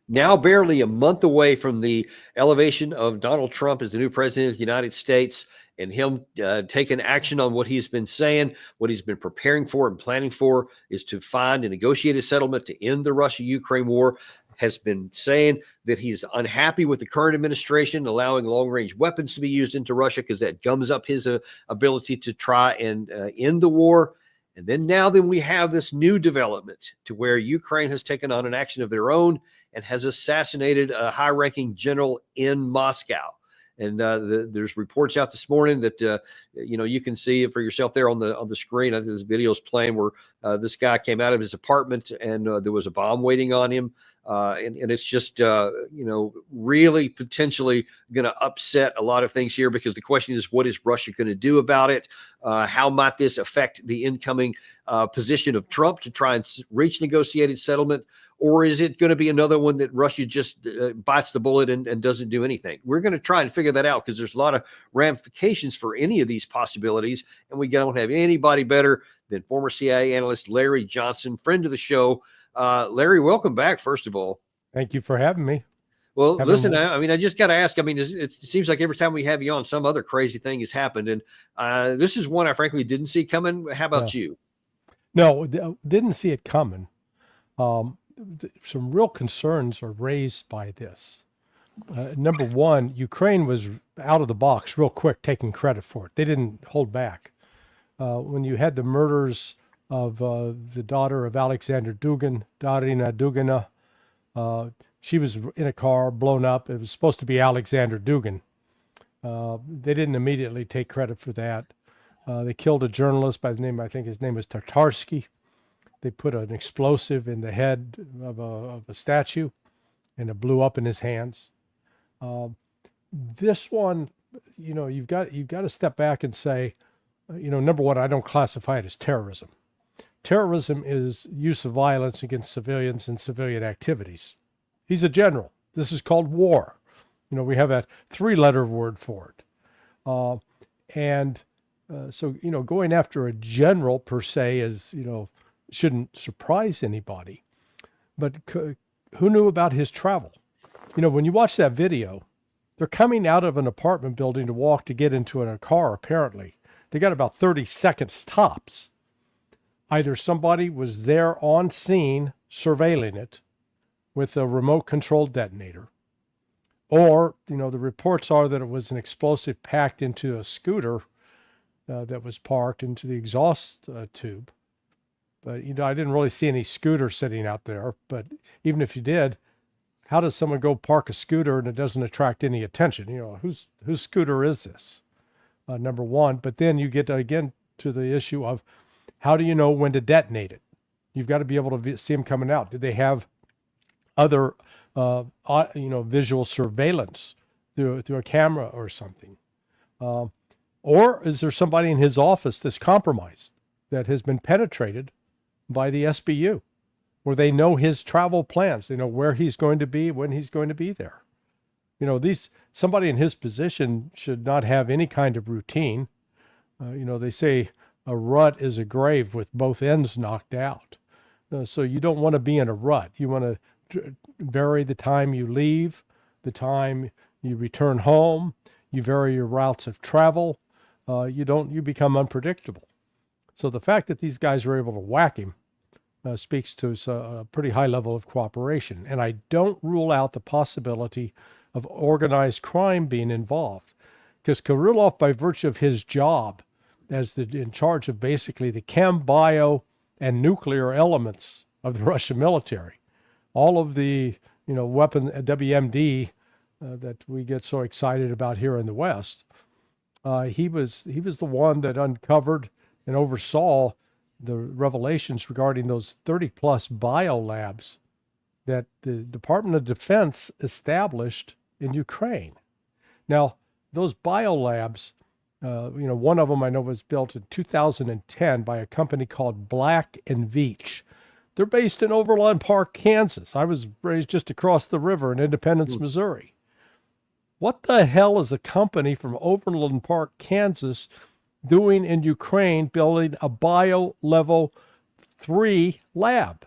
Now barely a month away from the elevation of Donald Trump as the new president of the United States, and him taking action on what he's been saying, what he's been preparing for and planning for, is to find a negotiated settlement to end the Russia-Ukraine war. Has been saying that he's unhappy with the current administration allowing long-range weapons to be used into Russia because that gums up his ability to try and end the war. And then we have this new development to where Ukraine has taken on an action of their own and has assassinated a high-ranking general in Moscow. And there's reports out this morning that you can see it for yourself there on the screen. I think this video is playing where this guy came out of his apartment and there was a bomb waiting on him, and it's just really potentially going to upset a lot of things here, because the question is, what is Russia going to do about it? How might this affect the incoming position of Trump to try and reach negotiated settlement? Or is it going to be another one that Russia just bites the bullet and doesn't do anything? We're going to try and figure that out, because there's a lot of ramifications for any of these possibilities. And we don't have anybody better than former CIA analyst Larry Johnson, friend of the show. Larry, welcome back, first of all. Thank you for having me. Well, listen, I just got to ask. It seems like every time we have you on, some other crazy thing has happened. And this is one I frankly didn't see coming. How about you? No, didn't see it coming. Some real concerns are raised by this. Number one, Ukraine was out of the box real quick, taking credit for it. They didn't hold back. When you had the murders of the daughter of Alexander Dugin, Darina Dugina, she was in a car blown up. It was supposed to be Alexander Dugin. They didn't immediately take credit for that. They killed a journalist by the name, I think his name was Tatarsky. They put an explosive in the head of a statue, and it blew up in his hands. This one, you've got to step back and say, number one, I don't classify it as terrorism. Terrorism is use of violence against civilians and civilian activities. He's a general. This is called war. We have a 3-letter word for it. So going after a general per se is, shouldn't surprise anybody. But who knew about his travel? When you watch that video, they're coming out of an apartment building to get into a car, apparently. They got about 30 seconds tops. Either somebody was there on scene surveilling it with a remote controlled detonator, or, the reports are that it was an explosive packed into a scooter that was parked into the exhaust tube. But, I didn't really see any scooter sitting out there. But even if you did, how does someone go park a scooter and it doesn't attract any attention? Whose scooter is this? Number one. But then you get again to the issue of, how do you know when to detonate it? You've got to be able to see them coming out. Did they have other, visual surveillance through a camera or something? Or is there somebody in his office that's compromised, that has been penetrated by the SBU, where they know his travel plans, they know where he's going to be, when he's going to be there? Somebody in his position should not have any kind of routine. They say a rut is a grave with both ends knocked out. So you don't want to be in a rut. You want to vary the time you leave, the time you return home. You vary your routes of travel. You become unpredictable. So the fact that these guys were able to whack him speaks to a pretty high level of cooperation. And I don't rule out the possibility of organized crime being involved, because Kirillov, by virtue of his job as in charge of basically the chem, bio, and nuclear elements of the Russian military, all of the weapon WMD that we get so excited about here in the West, he was the one that uncovered and oversaw the revelations regarding those 30-plus biolabs that the Department of Defense established in Ukraine. Now, those biolabs, one of them I know was built in 2010 by a company called Black & Veatch. They're based in Overland Park, Kansas. I was raised just across the river in Independence, Missouri. What the hell is a company from Overland Park, Kansas, doing in Ukraine, building a bio level 3 lab?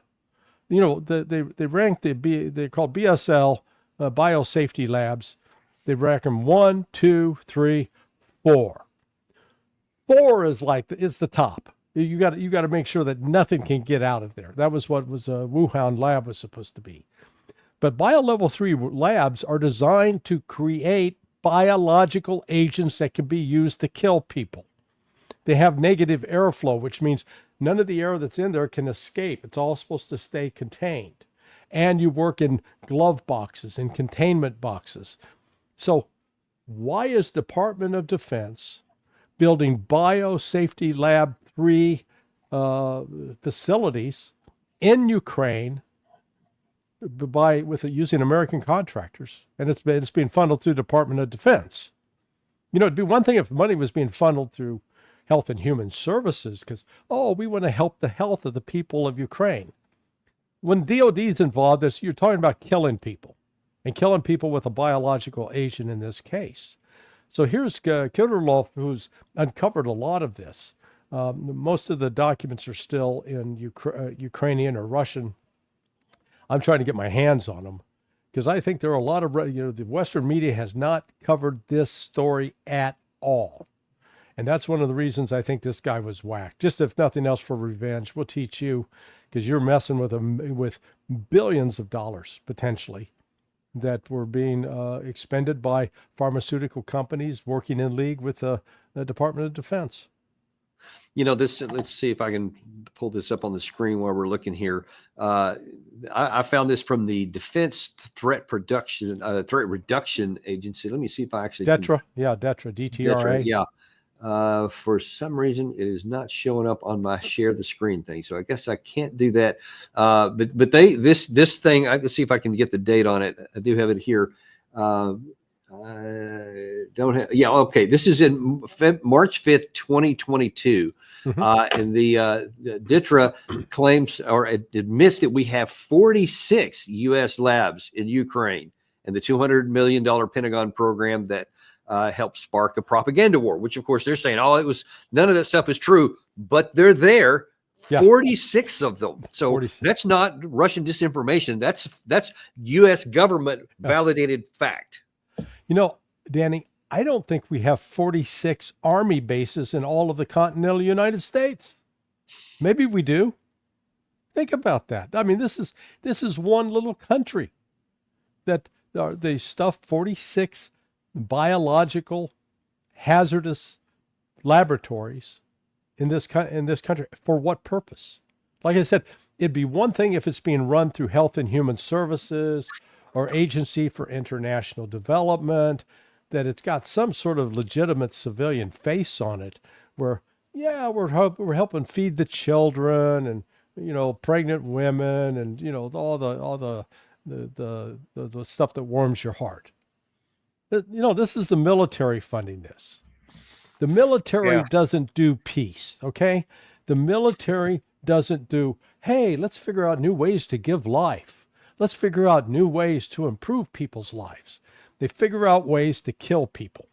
You know, they rank they're called BSL biosafety labs. They rank them 1, 2, 3, 4. 4 is it's the top. You got to make sure that nothing can get out of there. That was what was a Wuhan lab was supposed to be. But bio-level 3 labs are designed to create biological agents that can be used to kill people. They have negative airflow, which means none of the air that's in there can escape. It's all supposed to stay contained. And you work in glove boxes and containment boxes. So why is Department of Defense building biosafety lab 3 facilities in Ukraine using American contractors, and it's being funneled through Department of Defense? You know, it'd be one thing if money was being funneled through Health and Human Services because, we want to help the health of the people of Ukraine. When DOD is involved, you're talking about killing people, and killing people with a biological agent in this case. So here's Kirillov, who's uncovered a lot of this. Most of the documents are still in Ukrainian or Russian. I'm trying to get my hands on them because I think there are a lot of, the Western media has not covered this story at all. And that's one of the reasons I think this guy was whacked. Just if nothing else for revenge, we'll teach you because you're messing with billions of dollars potentially that were being expended by pharmaceutical companies working in league with the Department of Defense. You know, let's see if I can pull this up on the screen while we're looking here. I found this from the Defense Threat Reduction Agency. Let me see if I actually DTRA, DTRA. Yeah. For some reason, it is not showing up on my share the screen thing. So I guess I can't do that. But this thing, I can see if I can get the date on it. I do have it here. I don't have. Yeah. Okay. This is in March 5th, 2022. Mm-hmm. And the DTRA claims or admits that we have 46 U.S. labs in Ukraine and the $200 million Pentagon program that helped spark a propaganda war, which of course they're saying, none of that stuff is true, but they're there. Yeah. 46 of them. So 46. That's not Russian disinformation. That's U.S. government validated fact. You know, Danny, I don't think we have 46 army bases in all of the continental United States. Maybe we do. Think about that. I mean, this is one little country that they stuff 46 biological hazardous laboratories in this country. For what purpose? Like I said, it'd be one thing if it's being run through Health and Human Services or Agency for International Development, that it's got some sort of legitimate civilian face on it where, we're helping feed the children and, pregnant women and, all the stuff that warms your heart. This is the military funding this. The military doesn't do peace, okay? The military doesn't do, hey, let's figure out new ways to give life. Let's figure out new ways to improve people's lives. They figure out ways to kill people.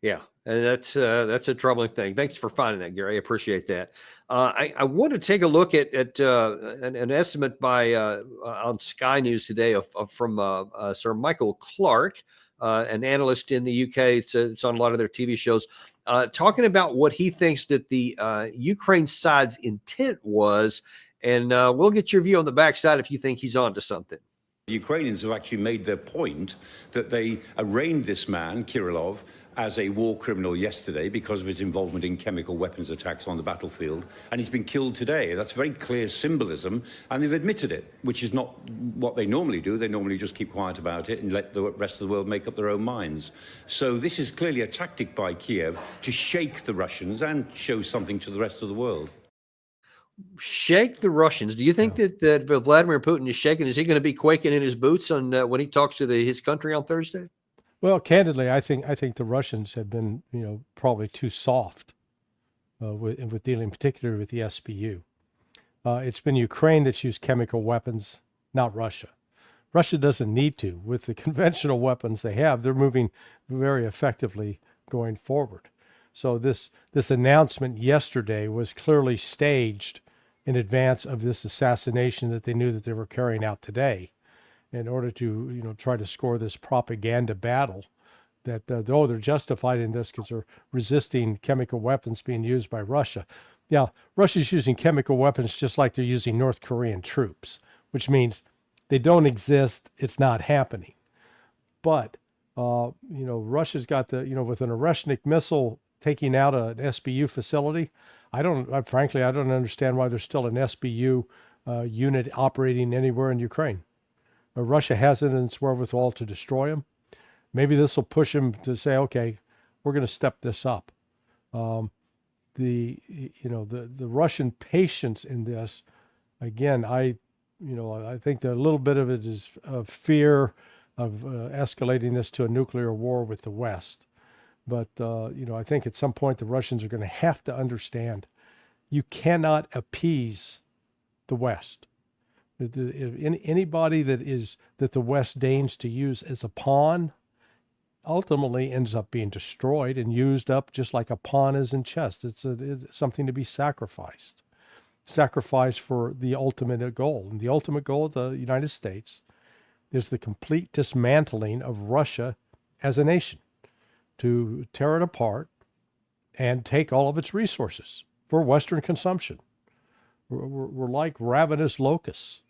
Yeah, and that's a troubling thing. Thanks for finding that, Gary. I appreciate that. I want to take a look at an estimate by on Sky News today from Sir Michael Clarke, an analyst in the UK. It's on a lot of their TV shows, talking about what he thinks that the Ukraine side's intent was. And we'll get your view on the backside if you think he's on to something. The Ukrainians have actually made their point that they arraigned this man, Kirillov, as a war criminal yesterday because of his involvement in chemical weapons attacks on the battlefield, and he's been killed today. That's very clear symbolism, and they've admitted it, which is not what they normally do. They normally just keep quiet about it and let the rest of the world make up their own minds. So this is clearly a tactic by Kyiv to shake the Russians and show something to the rest of the world. Shake the Russians. Do you think that Vladimir Putin is shaking? Is he going to be quaking in his boots on when he talks to his country on Thursday? Well, candidly, I think the Russians have been, probably too soft with dealing, particularly with the SBU. It's been Ukraine that's used chemical weapons, not Russia. Russia doesn't need to. With the conventional weapons they have, they're moving very effectively going forward. So this announcement yesterday was clearly staged in advance of this assassination that they knew that they were carrying out today, in order to try to score this propaganda battle that they're justified in this because they're resisting chemical weapons being used by Russia. Yeah, Russia's using chemical weapons just like they're using North Korean troops, which means they don't exist. It's not happening. But Russia's got with an Oreshnik missile taking out an SBU facility. Frankly, I don't understand why there's still an SBU unit operating anywhere in Ukraine. Russia has it in its wherewithal to destroy them. Maybe this will push them to say, okay, we're going to step this up. The Russian patience in this, again, I think that a little bit of it is of fear of escalating this to a nuclear war with the West. But, I think at some point the Russians are going to have to understand you cannot appease the West. Anybody that the West deigns to use as a pawn ultimately ends up being destroyed and used up just like a pawn is in chess. It's something to be sacrificed for the ultimate goal. And the ultimate goal of the United States is the complete dismantling of Russia as a nation, to tear it apart and take all of its resources for Western consumption. We're like ravenous locusts,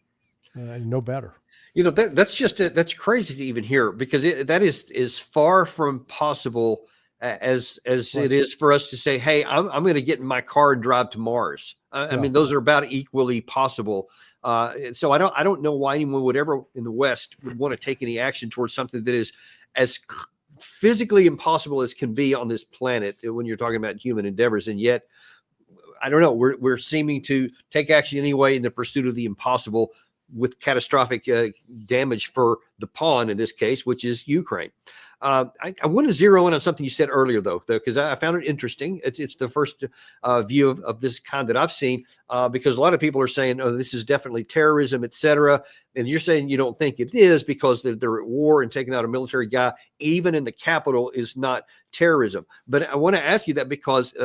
no better. That's crazy to even hear, because that is far from possible as right. It is for us to say, hey, I'm going to get in my car and drive to Mars. I mean, those are about equally possible. So I don't know why anyone would ever in the West would want to take any action towards something that is as physically impossible as can be on this planet when you're talking about human endeavors. And yet, I don't know, we're seeming to take action anyway in the pursuit of the impossible, with catastrophic damage for the pawn in this case, which is Ukraine. I want to zero in on something you said earlier, though, because I found it interesting. It's the first view of this kind that I've seen, because a lot of people are saying, oh, this is definitely terrorism, et cetera. And you're saying you don't think it is because they're at war, and taking out a military guy, even in the capital, is not terrorism. But I want to ask you that because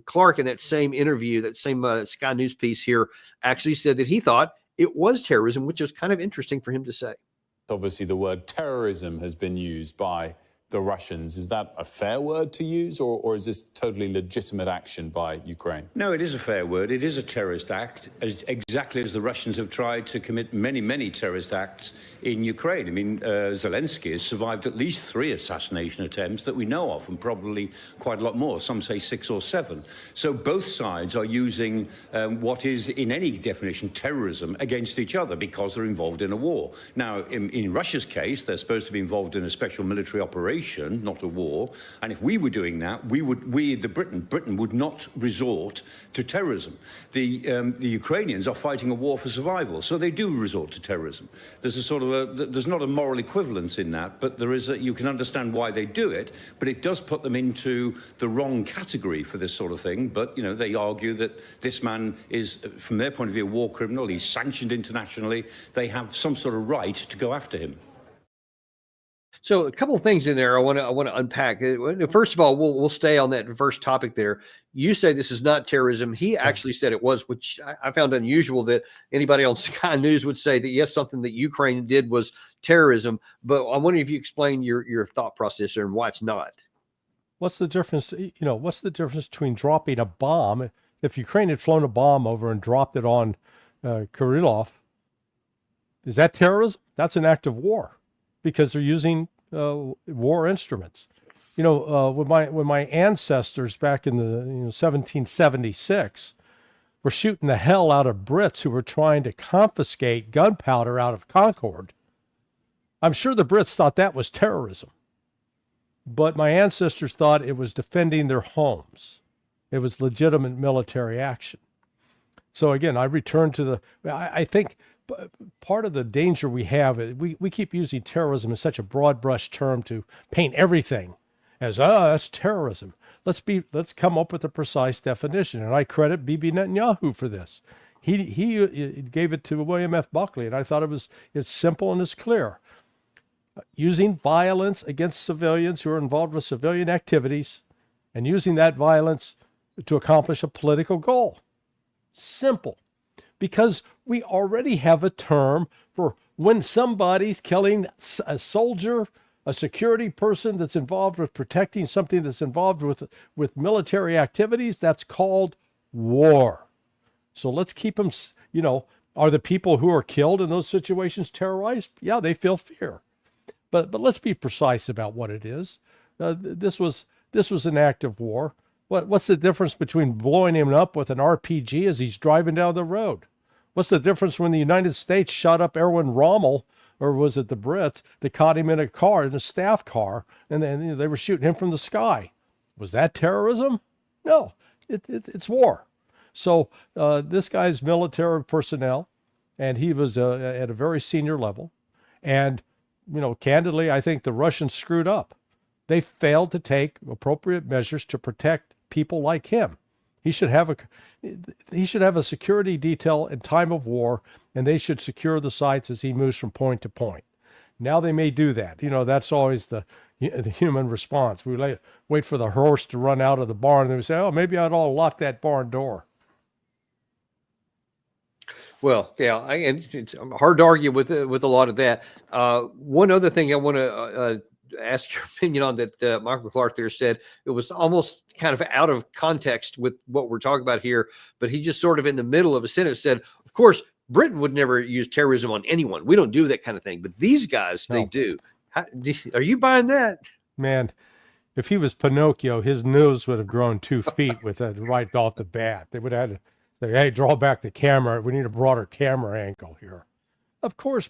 Clark, in that same interview, that same Sky News piece here, actually said that he thought it was terrorism, which is kind of interesting for him to say. Obviously, the word terrorism has been used by the Russians. Is that a fair word to use, or is this totally legitimate action by Ukraine? No, it is a fair word. It is a terrorist act, exactly as the Russians have tried to commit many, many terrorist acts in Ukraine. I mean, Zelensky has survived at least 3 assassination attempts that we know of, and probably quite a lot more. Some say 6 or 7. So both sides are using what is, in any definition, terrorism against each other because they're involved in a war. Now, in Russia's case, they're supposed to be involved in a special military operation, not a war. And if we were doing that, Britain would not resort to terrorism. The Ukrainians are fighting a war for survival, so they do resort to terrorism. There's there's not a moral equivalence in that, but you can understand why they do it, but it does put them into the wrong category for this sort of thing. But, they argue that this man is, from their point of view, a war criminal. He's sanctioned internationally. They have some sort of right to go after him. So a couple of things in there I want to unpack. First of all, we'll stay on that first topic there. You say this is not terrorism. He actually said it was, which I found unusual that anybody on Sky News would say that, yes, something that Ukraine did was terrorism. But I wonder if you explain your thought process there and why it's not. What's the difference? What's the difference between dropping a bomb? If Ukraine had flown a bomb over and dropped it on Kirillov, is that terrorism? That's an act of war, because they're using war instruments. When my ancestors back in the 1776 were shooting the hell out of Brits who were trying to confiscate gunpowder out of Concord, I'm sure the Brits thought that was terrorism. But my ancestors thought it was defending their homes. It was legitimate military action. So again, I return to I think part of the danger we have is we keep using terrorism as such a broad brush term to paint everything as, that's terrorism. Let's come up with a precise definition. And I credit Bibi Netanyahu for this. He gave it to William F. Buckley, and I thought it's simple and it's clear. Using violence against civilians who are involved with civilian activities and using that violence to accomplish a political goal. Simple. because we already have a term for when somebody's killing a soldier, a security person that's involved with protecting something that's involved with military activities. That's called war. So let's keep them, are the people who are killed in those situations terrorized? Yeah, they feel fear. But let's be precise about what it is. This was an act of war. What's the difference between blowing him up with an RPG as he's driving down the road? What's the difference when the United States shot up Erwin Rommel, or was it the Brits, that caught him in a staff car, and then they were shooting him from the sky? Was that terrorism? No, it's war. So this guy's military personnel, and he was at a very senior level. And, candidly, I think the Russians screwed up. They failed to take appropriate measures to protect people like him. He should have a security detail in time of war, and they should secure the sites as he moves from point to point. Now they may do that. That's always the human response. We wait for the horse to run out of the barn, and we say, oh, maybe I'd all lock that barn door. Well, yeah, and it's hard to argue with a lot of that. One other thing I want to ask your opinion on that Michael Clark there said, it was almost kind of out of context with what we're talking about here, but he just sort of in the middle of a sentence said, of course, Britain would never use terrorism on anyone. We don't do that kind of thing, but these guys, they do. Are you buying that? Man, if he was Pinocchio, his nose would have grown 2 feet with that right off the bat. They would have had to say, hey, draw back the camera. We need a broader camera angle here. Of course,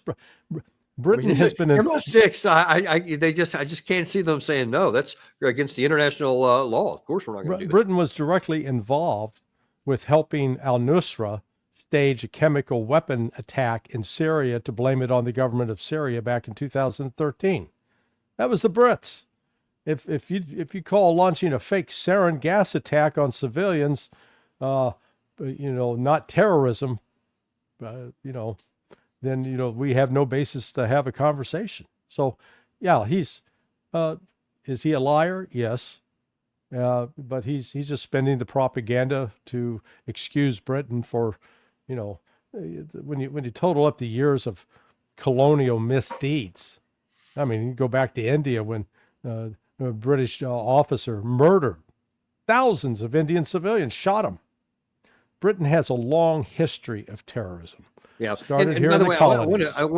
Britain has been in MI6. I just can't see them saying no. That's against the international law. Of course, we're not going to do that. Britain was directly involved with helping al-Nusra stage a chemical weapon attack in Syria to blame it on the government of Syria back in 2013. That was the Brits. If you call launching a fake sarin gas attack on civilians, not terrorism, then, we have no basis to have a conversation. So, yeah, is he a liar? Yes. But he's just spending the propaganda to excuse Britain for, when you total up the years of colonial misdeeds. I mean, you go back to India when a British officer murdered thousands of Indian civilians, shot them. Britain has a long history of terrorism. Yeah, started here in the colonies. I don't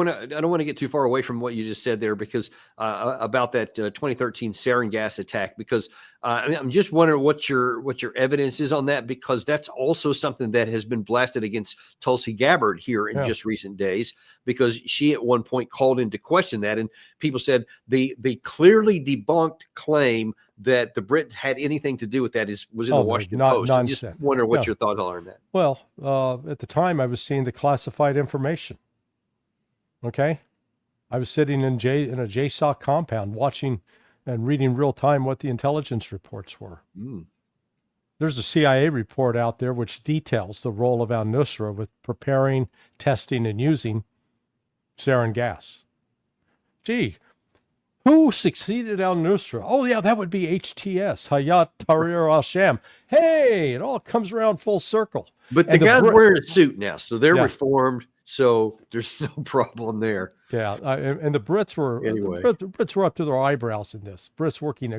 want to get too far away from what you just said there, because about that 2013 sarin gas attack, because I'm just wondering what your evidence is on that, because that's also something that has been blasted against Tulsi Gabbard here in just recent days, because she at one point called into question that, and people said the clearly debunked claim that the Brit had anything to do with that was in the Washington Post. I just wonder what your thoughts are on that. Well, at the time I was seeing the classified information. Okay, I was sitting in a JSOC compound watching and reading real time what the intelligence reports were. There's a CIA report out there which details the role of al-Nusra with preparing, testing, and using sarin gas. Gee, who succeeded al-Nusra? Oh, yeah, that would be HTS, Hayat Tahrir al-Sham. Hey, it all comes around full circle. But the guy's wearing a suit now, so they're reformed, so there's no problem there. Yeah, and the Brits were the Brits were up to their eyebrows in this. Brits working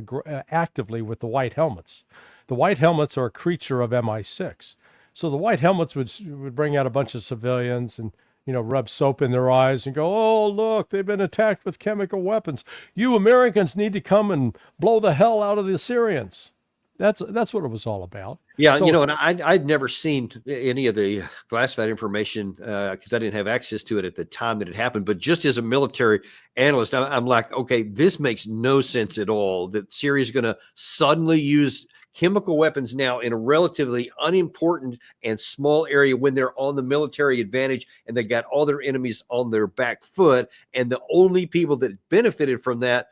actively with the White Helmets. The White Helmets are a creature of MI6. So the White Helmets would bring out a bunch of civilians and rub soap in their eyes and go, oh, look, they've been attacked with chemical weapons. You Americans need to come and blow the hell out of the Syrians. That's what it was all about. Yeah, and I'd never seen any of the classified information because I didn't have access to it at the time that it happened. But just as a military analyst, I'm like, okay, this makes no sense at all that Syria is going to suddenly use chemical weapons now in a relatively unimportant and small area when they're on the military advantage and they got all their enemies on their back foot. And the only people that benefited from that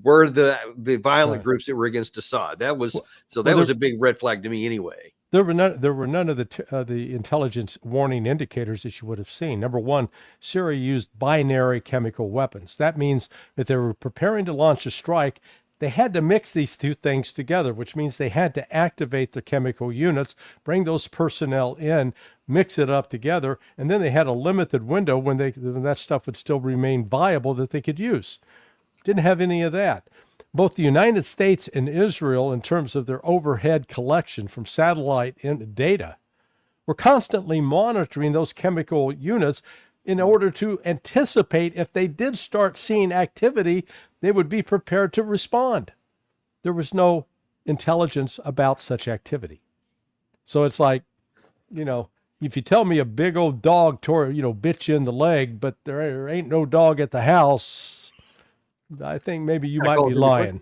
were the violent groups that were against Assad. That was a big red flag to me anyway. There were none of the intelligence warning indicators that you would have seen. Number one, Syria used binary chemical weapons. That means that they were preparing to launch a strike. they had to mix these two things together, which means they had to activate the chemical units, bring those personnel in, mix it up together, and then they had a limited window when that stuff would still remain viable that they could use. Didn't have any of that. Both the United States and Israel, in terms of their overhead collection from satellite data, were constantly monitoring those chemical units in order to anticipate if they did start seeing activity, they would be prepared to respond. There was no intelligence about such activity. So it's like, if you tell me a big old dog bit you in the leg, but there ain't no dog at the house, I think maybe you might be lying.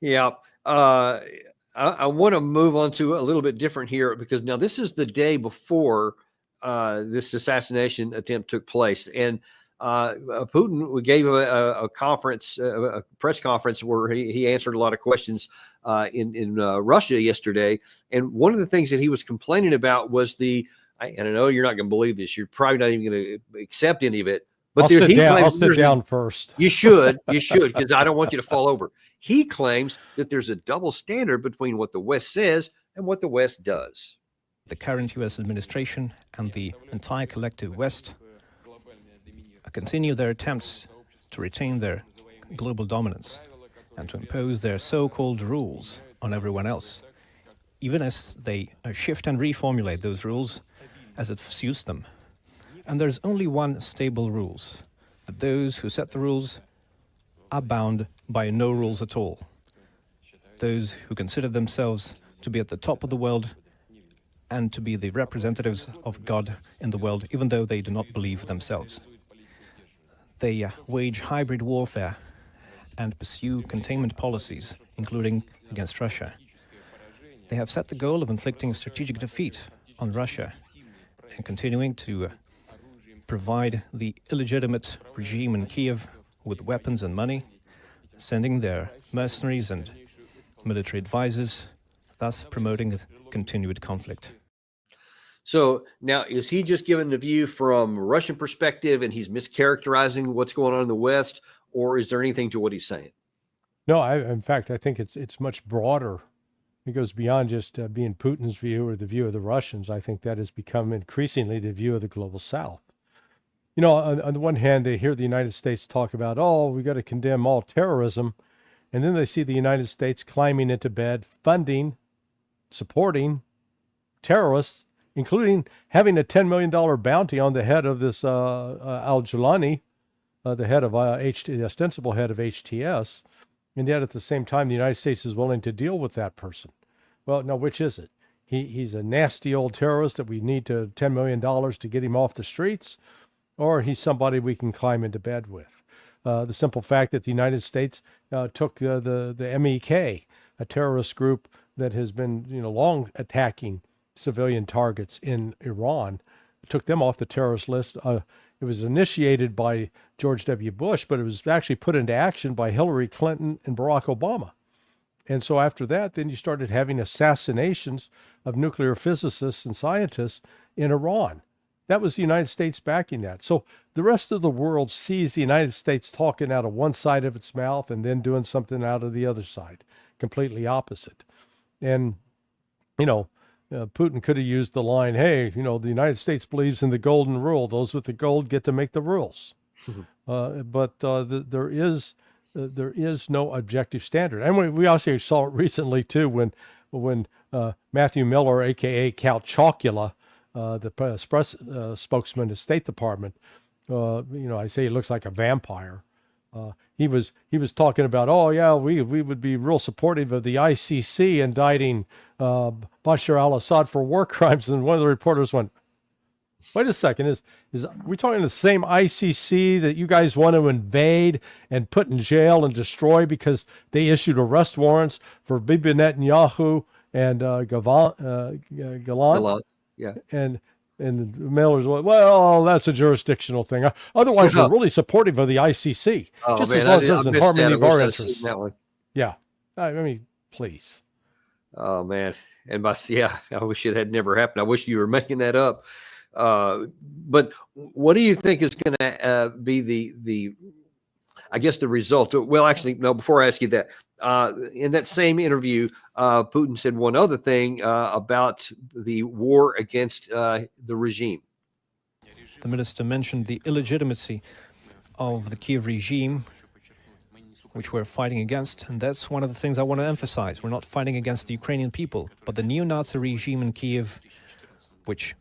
Yeah. I want to move on to a little bit different here, because now this is the day before this assassination attempt took place. And Putin gave a conference, a press conference, where he answered a lot of questions in Russia yesterday. And one of the things that he was complaining about was and I know you're not going to believe this, you're probably not even going to accept any of it. But I'll sit down first. You should, because I don't want you to fall over. He claims that there's a double standard between what the West says and what the West does. The current U.S. administration and the entire collective West continue their attempts to retain their global dominance and to impose their so-called rules on everyone else, even as they shift and reformulate those rules as it suits them. And there's only one stable rules, that those who set the rules are bound by no rules at all. Those who consider themselves to be at the top of the world and to be the representatives of God in the world, even though they do not believe themselves. They wage hybrid warfare and pursue containment policies, including against Russia. They have set the goal of inflicting strategic defeat on Russia and continuing to provide the illegitimate regime in Kyiv with weapons and money, sending their mercenaries and military advisors, thus promoting a continued conflict. So now, is he just giving the view from Russian perspective and he's mischaracterizing what's going on in the West, or is there anything to what he's saying? No, in fact, I think it's much broader. It goes beyond just being Putin's view or the view of the Russians. I think that has become increasingly the view of the global South. On the one hand, they hear the United States talk about, we got to condemn all terrorism. And then they see the United States climbing into bed, funding, supporting terrorists, including having a $10 million bounty on the head of this al-Jilani, the head of the ostensible head of HTS. And yet at the same time, the United States is willing to deal with that person. Well, now, which is it? He's a nasty old terrorist that we need $10 million to get him off the streets, or he's somebody we can climb into bed with. The simple fact that the United States took the MEK, a terrorist group that has been long attacking civilian targets in Iran, took them off the terrorist list. It was initiated by George W. Bush, but it was actually put into action by Hillary Clinton and Barack Obama. And so after that, then you started having assassinations of nuclear physicists and scientists in Iran. That was the United States backing that. So the rest of the world sees the United States talking out of one side of its mouth and then doing something out of the other side, completely opposite. And, Putin could have used the line, hey, the United States believes in the golden rule. Those with the gold get to make the rules. But there is no objective standard. And we also saw it recently, too, when Matthew Miller, a.k.a. Count Chocula, the spokesman of the State Department, I say he looks like a vampire. He was talking about, we would be real supportive of the ICC indicting Bashar al-Assad for war crimes. And one of the reporters went, wait a second, is we talking the same ICC that you guys want to invade and put in jail and destroy because they issued arrest warrants for Bibi Netanyahu and Gallant? Yeah. And Miller's, well, that's a jurisdictional thing. Otherwise, we're really supportive of the ICC. Just as long as it doesn't harm any of our interests. Yeah. I mean, please. Oh, man. And I wish it had never happened. I wish you were making that up. But what do you think is going to be the I guess the result. Well, actually, no. Before I ask you that, in that same interview, Putin said one other thing about the war against the regime. The minister mentioned the illegitimacy of the Kyiv regime, which we're fighting against, and that's one of the things I want to emphasize. We're not fighting against the Ukrainian people, but the neo-Nazi regime in Kyiv, which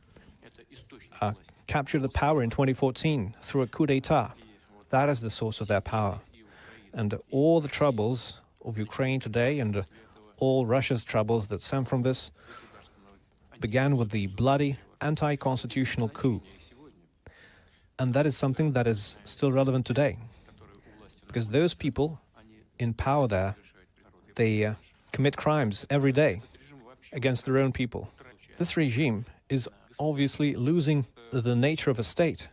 captured the power in 2014 through a coup d'etat. That is the source of their power. And all the troubles of Ukraine today and all Russia's troubles that stem from this began with the bloody anti-constitutional coup. And that is something that is still relevant today. Because those people in power there, they commit crimes every day against their own people. This regime is obviously losing the nature of a state.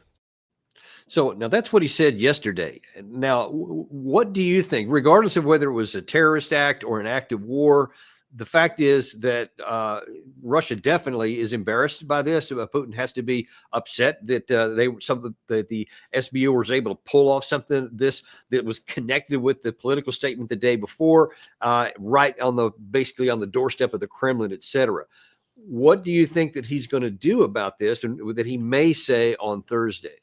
So now that's what he said yesterday. Now, what do you think, regardless of whether it was a terrorist act or an act of war, the fact is that Russia definitely is embarrassed by this. Putin has to be upset that the SBU was able to pull off something that was connected with the political statement the day before, right on basically on the doorstep of the Kremlin, etc. What do you think that he's going to do about this, and that he may say on Thursday?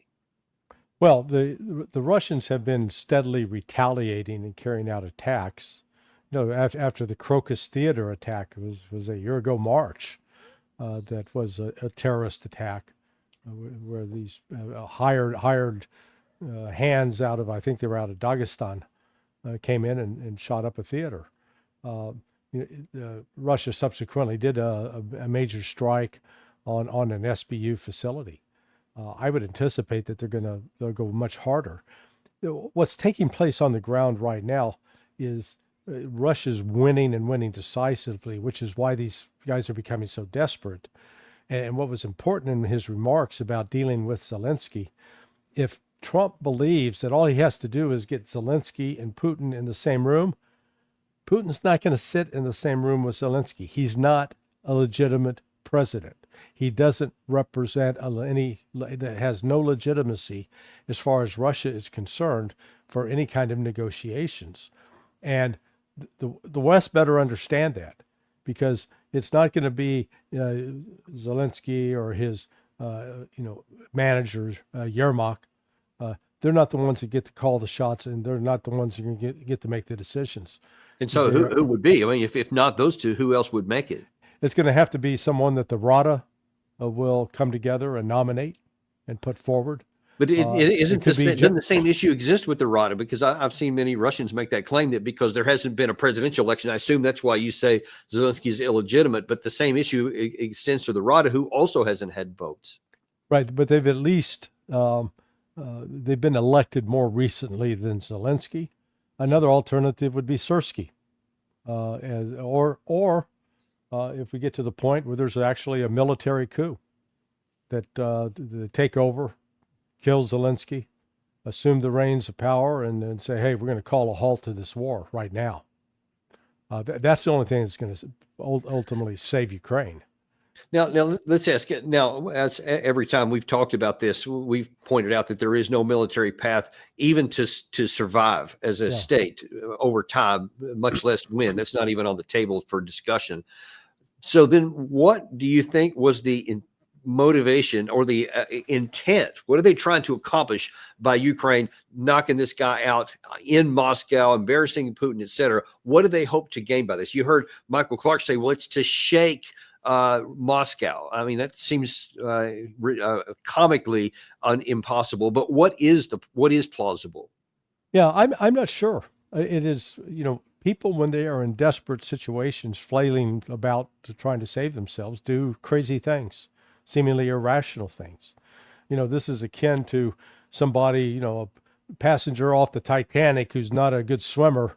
Well, the Russians have been steadily retaliating and carrying out attacks. After the Crocus Theater attack, it was a year ago March, that was a terrorist attack, where these hired hands out of, I think they were out of Dagestan, came in and shot up a theater. Russia subsequently did a major strike on an SBU facility. I would anticipate that they'll go much harder. What's taking place on the ground right now is Russia's winning and winning decisively, which is why these guys are becoming so desperate. And what was important in his remarks about dealing with Zelensky, if Trump believes that all he has to do is get Zelensky and Putin in the same room, Putin's not going to sit in the same room with Zelensky. He's not a legitimate president. He doesn't represent has no legitimacy as far as Russia is concerned for any kind of negotiations. And the West better understand that, because it's not going to be Zelensky or his manager, Yermak. They're not the ones that get to call the shots, and they're not the ones who get to make the decisions. And so who would be? I mean, if not those two, who else would make it? It's going to have to be someone that the Rada will come together and nominate and put forward. But doesn't the same issue exist with the Rada? Because I've seen many Russians make that claim, that because there hasn't been a presidential election, I assume that's why you say Zelensky is illegitimate. But the same issue extends to the Rada, who also hasn't had votes. Right, but they've at least they've been elected more recently than Zelensky. Another alternative would be Syrsky, or if we get to the point where there's actually a military coup, that they take over, kill Zelensky, assume the reins of power, and then say, hey, we're going to call a halt to this war right now. That's the only thing that's going to ultimately save Ukraine. Now let's ask. Now, as every time we've talked about this, we've pointed out that there is no military path even to survive as a state over time, much less win. That's not even on the table for discussion. So then, what do you think was the motivation or the intent? What are they trying to accomplish by Ukraine knocking this guy out in Moscow, embarrassing Putin, etc.? What do they hope to gain by this? You heard Michael Clark say, well, it's to shake Moscow. I mean, that seems comically impossible, but what is plausible? Yeah, I'm not sure. It is, people, when they are in desperate situations, flailing about trying to save themselves, do crazy things, seemingly irrational things. This is akin to somebody, a passenger off the Titanic who's not a good swimmer,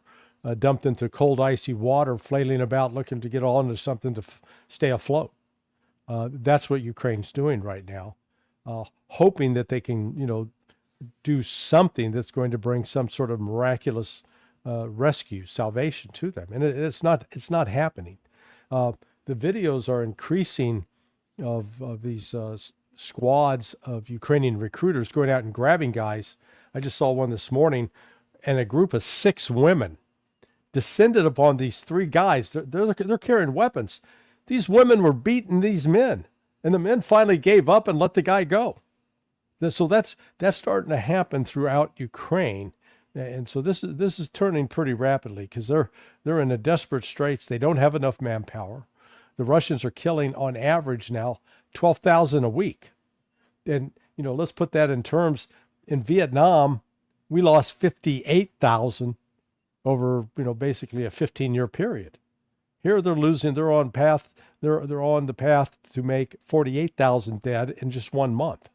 dumped into cold, icy water, flailing about, looking to get onto something to stay afloat. That's what Ukraine's doing right now, hoping that they can, do something that's going to bring some sort of miraculous rescue, salvation to them. And it's not happening. The videos are increasing of these squads of Ukrainian recruiters going out and grabbing guys. I just saw one this morning, and a group of 6 women descended upon these 3 guys. They're carrying weapons. These women were beating these men, and the men finally gave up and let the guy go. So that's starting to happen throughout Ukraine, and so this is turning pretty rapidly because they're in a desperate straits. They don't have enough manpower. The Russians are killing on average now 12,000 a week, and let's put that in terms. In Vietnam, we lost 58,000 over basically a 15-year period. Here they're losing. They're on path. They're on the path to make 48,000 dead in just 1 month.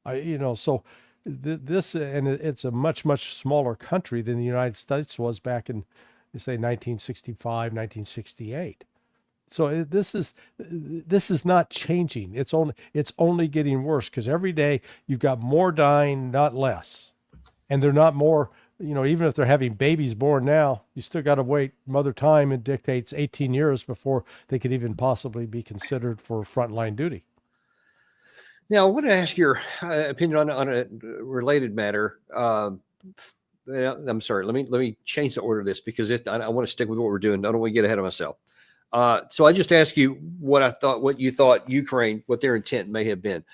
So this, and it's a much, much smaller country than the United States was back in, say, 1965, 1968. So this is not changing. It's only getting worse because every day you've got more dying, not less, and they're not more. Even if they're having babies born now, you still got to wait. Mother Time, it dictates 18 years before they could even possibly be considered for frontline duty. Now, I want to ask your opinion on a related matter. I'm sorry. Let me change the order of this because I want to stick with what we're doing. I don't want to get ahead of myself. So I just asked you what you thought Ukraine, what their intent may have been.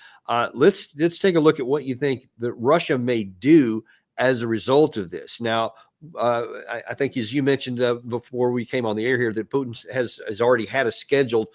Let's take a look at what you think that Russia may do as a result of this. Now, I think, as you mentioned before we came on the air here, that Putin has already had a scheduled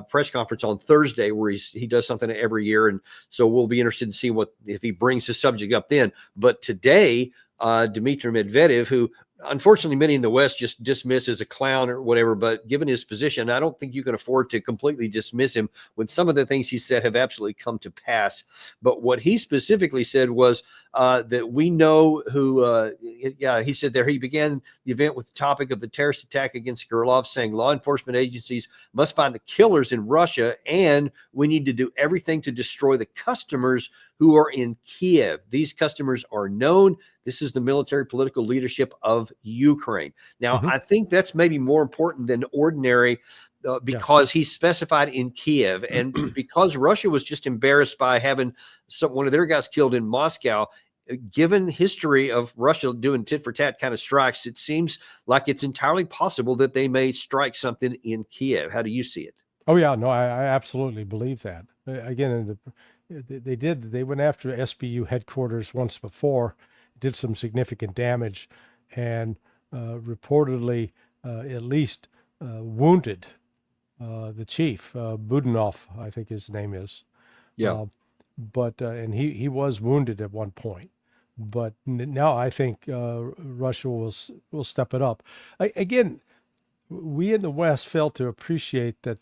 press conference on Thursday where he does something every year, and so we'll be interested in seeing if he brings the subject up then. But today, Dmitry Medvedev, who unfortunately many in the West just dismiss as a clown or whatever, but given his position, I don't think you can afford to completely dismiss him when some of the things he said have absolutely come to pass. But what he specifically said was that we know who, he said there, he began the event with the topic of the terrorist attack against Kirilov, saying law enforcement agencies must find the killers in Russia, and we need to do everything to destroy the customers who are in Kyiv. These customers are known. This is the military political leadership of Ukraine. Now, I think that's maybe more important than ordinary because he specified in Kyiv, and because Russia was just embarrassed by having one of their guys killed in Moscow. Given history of Russia doing tit for tat kind of strikes, it seems like it's entirely possible that they may strike something in Kyiv. How do you see it? Oh yeah, no, I absolutely believe that. Again, they went after SBU headquarters once before, did some significant damage, and reportedly at least wounded the chief, Budanov, I think his name is. Yeah. And he was wounded at one point. But now I think Russia will step it up. Again, we in the West fail to appreciate that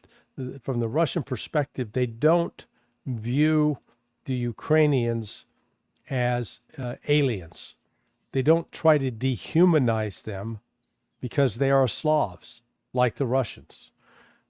from the Russian perspective, they don't view the Ukrainians as aliens. They don't try to dehumanize them because they are Slavs, like the Russians.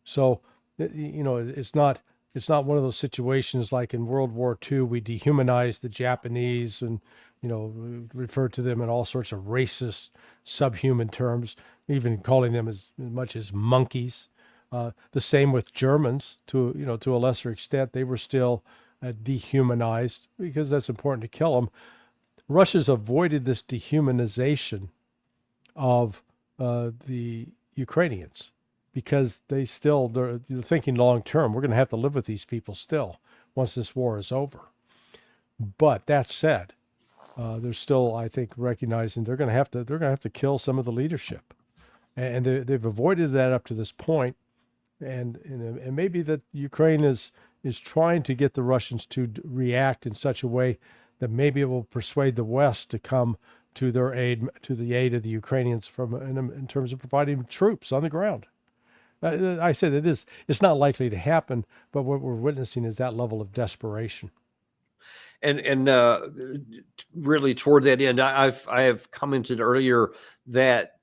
So, it's not one of those situations like in World War II, we dehumanized the Japanese and, referred to them in all sorts of racist, subhuman terms, even calling them as much as monkeys. The same with Germans to a lesser extent. They were still dehumanized because that's important to kill them. Russia's avoided this dehumanization of the Ukrainians because they're thinking long term. We're going to have to live with these people still once this war is over. But that said, they're still, I think, recognizing they're going to have to kill some of the leadership, and they've avoided that up to this point. And maybe that Ukraine is trying to get the Russians to react in such a way that maybe it will persuade the West to come to their aid, to the aid of the Ukrainians in terms of providing troops on the ground. I said it's not likely to happen, but what we're witnessing is that level of desperation. And really toward that end, I have commented earlier that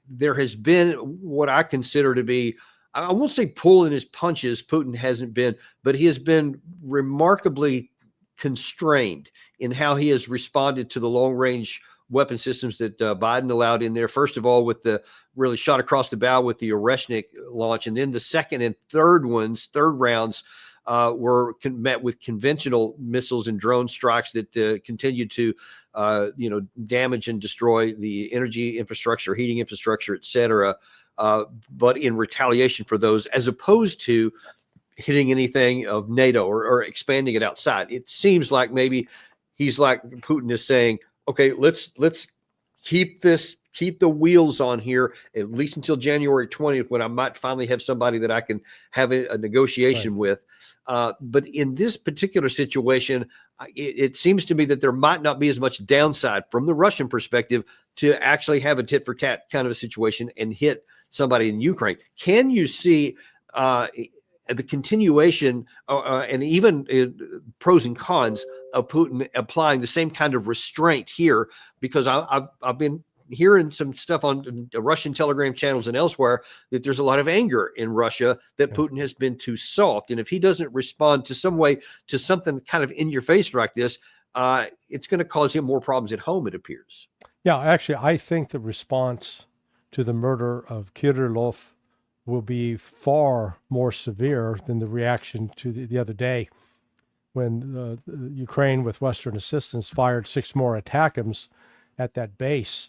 there has been what I consider to be, I won't say pulling his punches, Putin hasn't been, but he has been remarkably constrained in how he has responded to the long-range weapon systems that Biden allowed in there. First of all, with the really shot across the bow with the Oreshnik launch, and then the second and third rounds met with conventional missiles and drone strikes that continue to, damage and destroy the energy infrastructure, heating infrastructure, et cetera. But in retaliation for those, as opposed to hitting anything of NATO or expanding it outside, it seems like maybe he's like Putin is saying, okay, let's keep the wheels on here at least until January 20th, when I might finally have somebody that I can have a negotiation with. But in this particular situation, it seems to me that there might not be as much downside from the Russian perspective to actually have a tit for tat kind of a situation and hit somebody in Ukraine. Can you see the continuation and even pros and cons of Putin applying the same kind of restraint here? Because I've been hearing some stuff on the Russian Telegram channels and elsewhere that there's a lot of anger in Russia that Putin has been too soft. And if he doesn't respond to some way to something kind of in your face like this, it's going to cause him more problems at home, it appears. Yeah, actually, I think the response to the murder of Kirillov will be far more severe than the reaction to the other day when Ukraine, with Western assistance, fired 6 more ATACMS at that base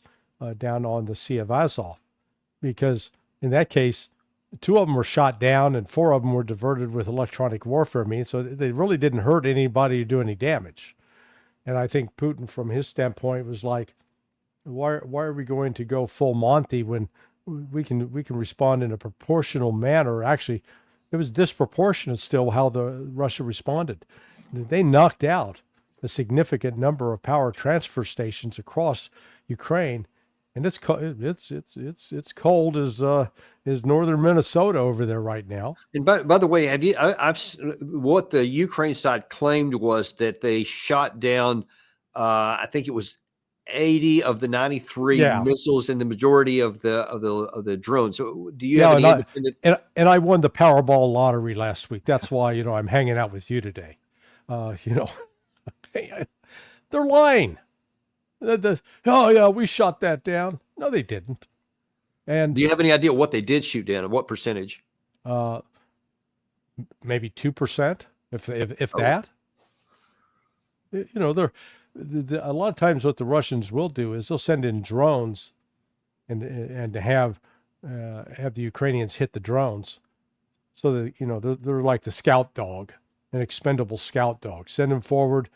down on the Sea of Azov. Because in that case, 2 of them were shot down and 4 of them were diverted with electronic warfare means. So they really didn't hurt anybody or do any damage. And I think Putin, from his standpoint, was like, why are we going to go full Monty when we can respond in a proportional manner? Actually, it was disproportionate still how Russia responded. They knocked out a significant number of power transfer stations across Ukraine, and it's cold as northern Minnesota over there right now. And by the way, what the Ukraine side claimed was that they shot down, I think it was 80 of the 93 missiles and the majority of the drones. So do you have any independent? And I won the Powerball lottery last week. That's why, I'm hanging out with you today. They're lying. Oh yeah, we shot that down. No, they didn't. And do you have any idea what they did shoot down and what percentage? Maybe 2%, if that. They're a lot of times what the Russians will do is they'll send in drones and have the Ukrainians hit the drones, so that they're like the scout dog, an expendable scout dog. Send them forward.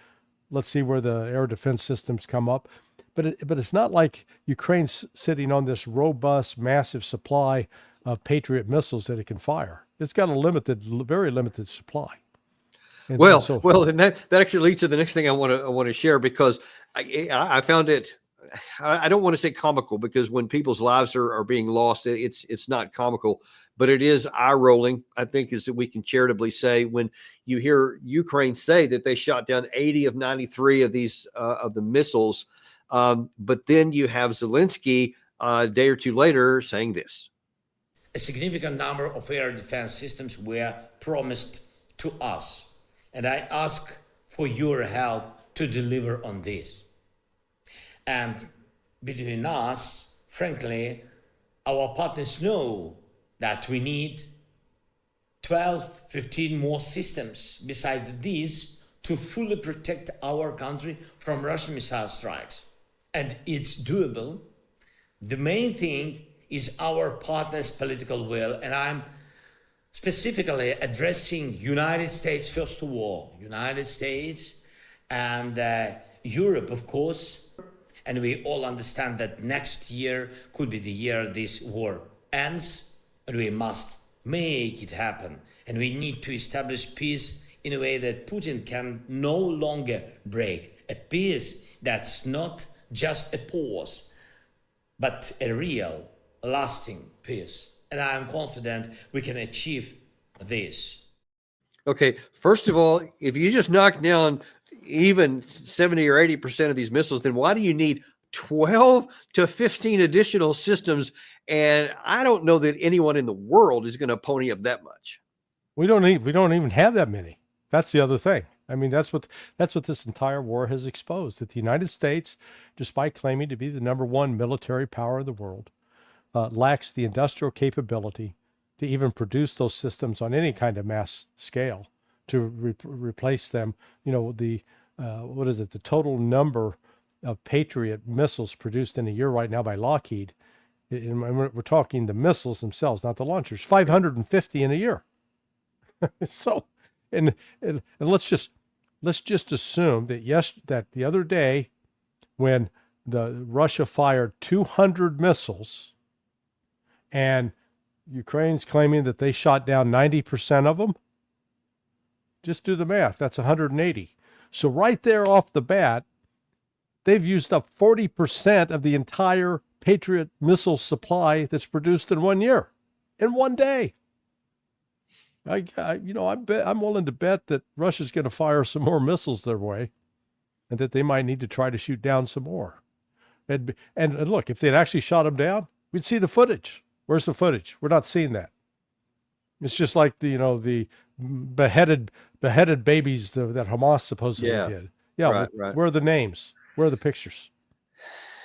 Let's see where the air defense systems come up. But it's not like Ukraine's sitting on this robust, massive supply of Patriot missiles that it can fire. It's got a very limited supply. And that actually leads to the next thing I want to share, because I found it. I don't want to say comical, because when people's lives are being lost, it's not comical, but it is eye-rolling, I think, is that we can charitably say, when you hear Ukraine say that they shot down 80 of 93 of these of the missiles, but then you have Zelensky a day or two later saying this. A significant number of air defense systems were promised to us, and I ask for your help to deliver on this. And between us, frankly, our partners know that we need 12, 15 more systems besides these to fully protect our country from Russian missile strikes. And it's doable. The main thing is our partners' political will, and I'm specifically addressing United States first of all, United States and Europe, of course. And we all understand that next year could be the year this war ends, and we must make it happen. And we need to establish peace in a way that Putin can no longer break. A peace that's not just a pause, but a real, lasting peace. And I am confident we can achieve this. Okay, first of all, if you just knock down even 70 or 80% of these missiles, then why do you need 12 to 15 additional systems? And I don't know that anyone in the world is going to pony up that much. We don't even have that many. That's the other thing. I mean, that's what this entire war has exposed, that the United States, despite claiming to be the #1 military power in the world, lacks the industrial capability to even produce those systems on any kind of mass scale, to replace them. The what is it? The total number of Patriot missiles produced in a year right now by Lockheed, and we're talking the missiles themselves, not the launchers, 550 in a year. So, and let's just assume that that the other day, when Russia fired 200 missiles, and Ukraine's claiming that they shot down 90% of them, just do the math. That's 180. So right there off the bat, they've used up 40% of the entire Patriot missile supply that's produced in 1 year, in 1 day. I'm willing to bet that Russia's going to fire some more missiles their way, and that they might need to try to shoot down some more. And look, if they'd actually shot them down, we'd see the footage. Where's the footage? We're not seeing that. It's just like the beheaded babies that Hamas supposedly did. Yeah, right. Where are the names? Where are the pictures?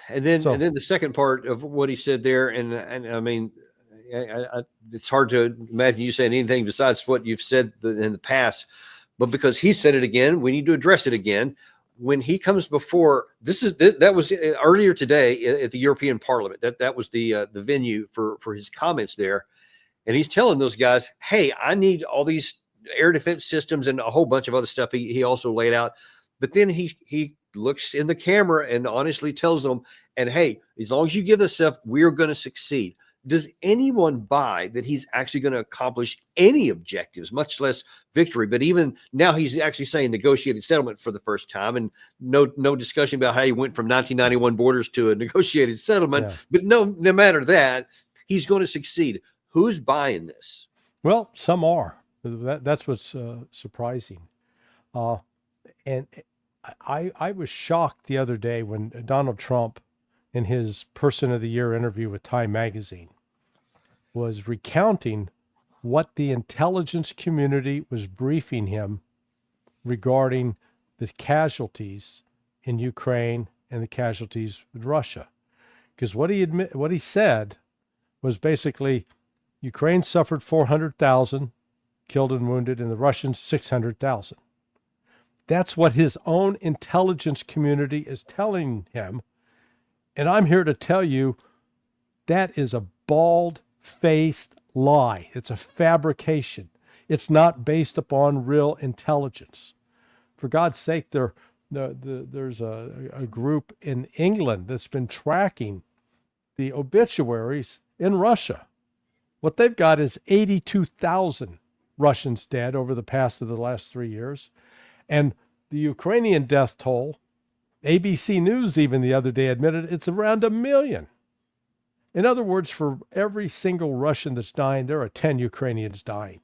And then the second part of what he said there, and I mean, it's hard to imagine you saying anything besides what you've said in the past, but because he said it again, we need to address it again. When he comes before, that was earlier today at the European Parliament. That was the venue for his comments there, and he's telling those guys, "Hey, I need all these air defense systems and a whole bunch of other stuff." He also laid out, but then he looks in the camera and honestly tells them, "And hey, as long as you give this stuff, we're going to succeed." Does anyone buy that he's actually going to accomplish any objectives, much less victory? But even now, he's actually saying negotiated settlement for the first time, and no discussion about how he went from 1991 borders to a negotiated settlement. Yeah. But no matter that, he's going to succeed. Who's buying this? Well, some are. That's what's surprising. And I was shocked the other day when Donald Trump, in his Person of the Year interview with Time Magazine, was recounting what the intelligence community was briefing him regarding the casualties in Ukraine and the casualties with Russia. Because what he said was basically Ukraine suffered 400,000 killed and wounded, and the Russians 600,000. That's what his own intelligence community is telling him. And I'm here to tell you that is a bald-faced lie. It's a fabrication. It's not based upon real intelligence. For God's sake, there's a group in England that's been tracking the obituaries in Russia. What they've got is 82,000 Russians dead over the last 3 years. And the Ukrainian death toll, ABC News even the other day admitted it's around 1 million. In other words, for every single Russian that's dying, there are 10 Ukrainians dying.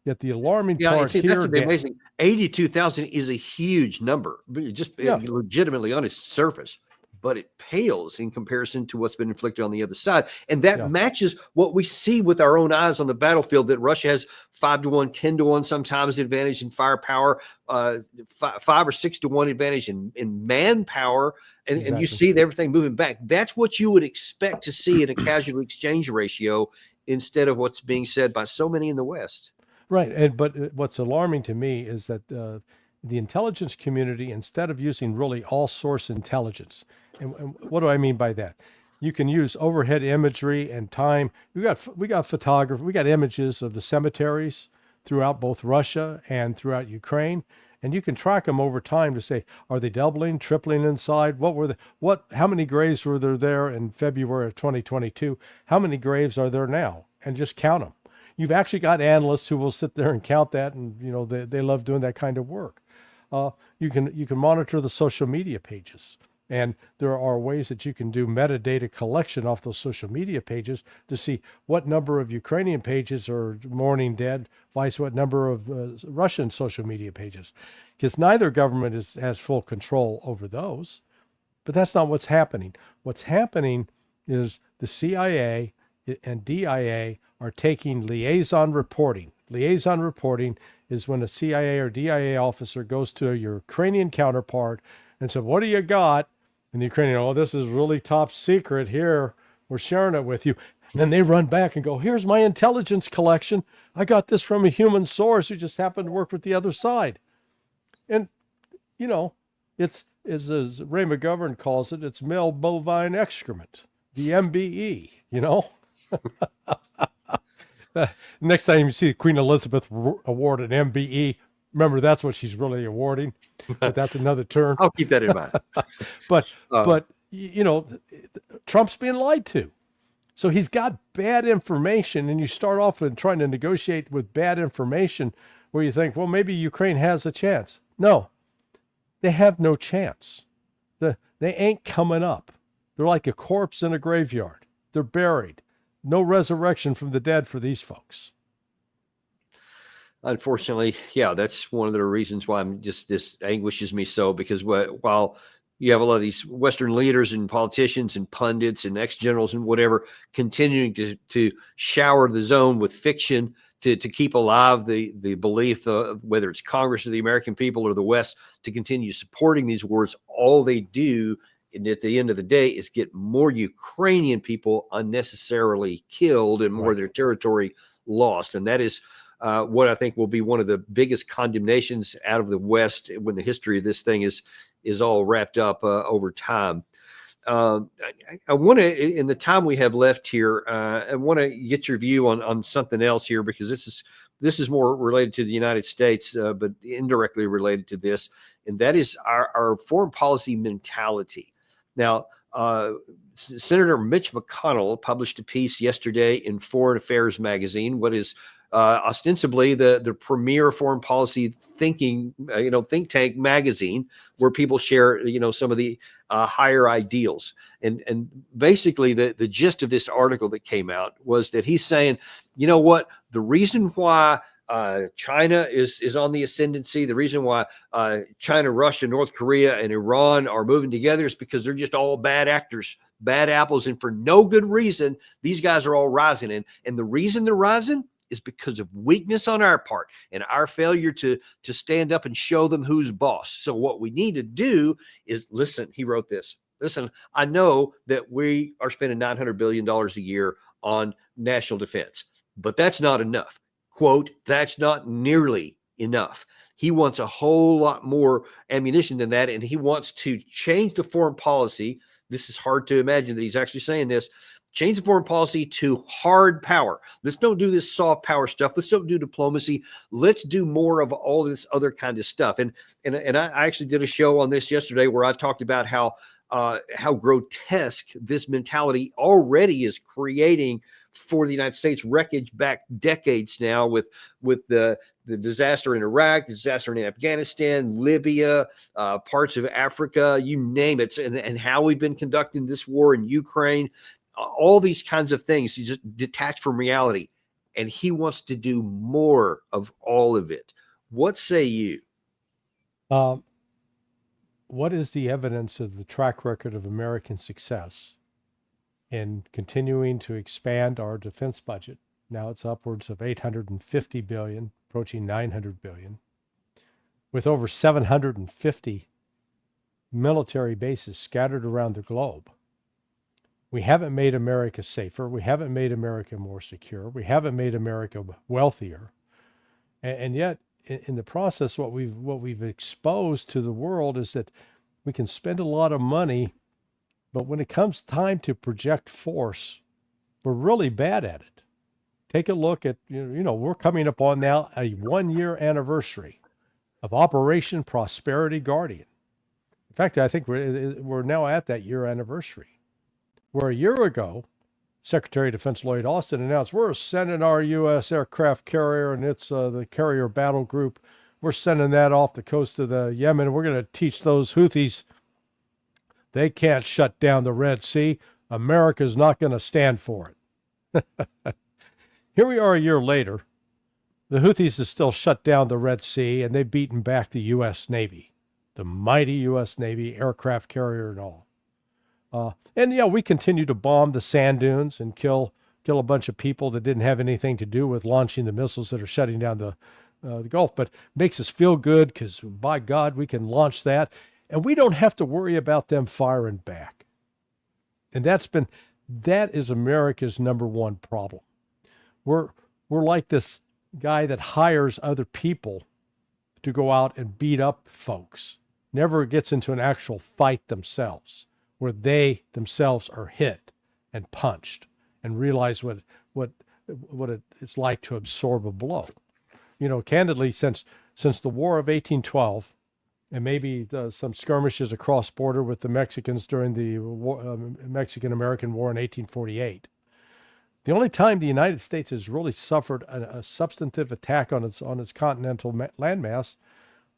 Yet the alarming part here, that's amazing. 82,000 is a huge number, just legitimately on its surface, but it pales in comparison to what's been inflicted on the other side. And that matches what we see with our own eyes on the battlefield, that Russia has 5-1, 10-1 sometimes advantage in firepower, 5 or 6-1 advantage in manpower. And you see everything moving back. That's what you would expect to see in a casualty exchange ratio instead of what's being said by so many in the West. Right. But what's alarming to me is that the intelligence community, instead of using really all source intelligence, and what do I mean by that? You can use overhead imagery and time. We got photography. We got images of the cemeteries throughout both Russia and throughout Ukraine, and you can track them over time to say, are they doubling, tripling inside? How many graves were there in February of 2022? How many graves are there now? And just count them. You've actually got analysts who will sit there and count that, and they love doing that kind of work. You can monitor the social media pages, and there are ways that you can do metadata collection off those social media pages to see what number of Ukrainian pages are mourning dead, what number of Russian social media pages, because neither government has full control over those. But that's not what's happening. What's happening is the CIA and DIA are taking liaison reporting. Liaison reporting is when a CIA or DIA officer goes to a Ukrainian counterpart and says, what do you got? And the Ukrainian, this is really top secret here. We're sharing it with you. And then they run back and go, here's my intelligence collection. I got this from a human source who just happened to work with the other side. And, you know, it's, as Ray McGovern calls it, it's male bovine excrement, the MBE, you know. Next time you see Queen Elizabeth award an MBE, remember that's what she's really awarding, but that's another term. I'll keep that in mind. But you know, Trump's being lied to. So he's got bad information, and you start off with trying to negotiate with bad information where you think, well, maybe Ukraine has a chance. No, they have no chance. They ain't coming up. They're like a corpse in a graveyard. They're buried. No resurrection from the dead for these folks. Unfortunately, yeah, that's one of the reasons why this anguishes me so, because while you have a lot of these Western leaders and politicians and pundits and ex-generals and whatever continuing to shower the zone with fiction to keep alive the belief, whether it's Congress or the American people or the West, to continue supporting these wars, all they do, and at the end of the day, is get more Ukrainian people unnecessarily killed and more of their territory lost. And that is what I think will be one of the biggest condemnations out of the West when the history of this thing is all wrapped up over time. I want to, in the time we have left here, I want to get your view on something else here, because this is more related to the United States, but indirectly related to this, and that is our foreign policy mentality. Now, Senator Mitch McConnell published a piece yesterday in Foreign Affairs magazine, what is ostensibly the premier foreign policy think tank magazine, where people share, some of the higher ideals. And basically the gist of this article that came out was that he's saying, you know what, the reason why China is on the ascendancy, the reason why China, Russia, North Korea, and Iran are moving together is because they're just all bad actors, bad apples, and for no good reason, these guys are all rising. And the reason they're rising is because of weakness on our part and our failure to stand up and show them who's boss. So what we need to do is listen. He wrote this. Listen, I know that we are spending $900 billion a year on national defense, but that's not enough. Quote, that's not nearly enough. He wants a whole lot more ammunition than that, and he wants to change the foreign policy. This is hard to imagine that he's actually saying this. Change the foreign policy to hard power. Let's don't do this soft power stuff. Let's don't do diplomacy. Let's do more of all this other kind of stuff. And I actually did a show on this yesterday where I talked about how grotesque this mentality already is creating for the United States, wreckage back decades now with the disaster in Iraq, the disaster in Afghanistan, Libya, parts of Africa, you name it, and how we've been conducting this war in Ukraine. All these kinds of things, you just detach from reality. And he wants to do more of all of it. What say you? What is the evidence of the track record of American success in continuing to expand our defense budget? Now it's upwards of $850 billion, approaching $900 billion, with over 750 military bases scattered around the globe. We haven't made America safer. We haven't made America more secure. We haven't made America wealthier. And yet, in the process, what we've exposed to the world is that we can spend a lot of money, but when it comes time to project force, we're really bad at it. Take a look at, we're coming up on now a 1-year anniversary of Operation Prosperity Guardian. In fact, I think we're now at that year anniversary, where a year ago, Secretary of Defense Lloyd Austin announced, we're sending our U.S. aircraft carrier, and it's the carrier battle group. We're sending that off the coast of the Yemen. We're going to teach those Houthis they can't shut down the Red Sea. America's not going to stand for it. Here we are a year later. The Houthis have still shut down the Red Sea, and they've beaten back the U.S. Navy, the mighty U.S. Navy aircraft carrier and all. We continue to bomb the sand dunes and kill a bunch of people that didn't have anything to do with launching the missiles that are shutting down the Gulf. But it makes us feel good because, by God, we can launch that, and we don't have to worry about them firing back. And that's been That is America's number one problem. We're like this guy that hires other people to go out and beat up folks, never gets into an actual fight themselves, where they themselves are hit and punched and realize what it's like to absorb a blow. Candidly, since the War of 1812, and maybe some skirmishes across border with the Mexicans during the Mexican-American War in 1848, the only time the United States has really suffered a substantive attack on its continental landmass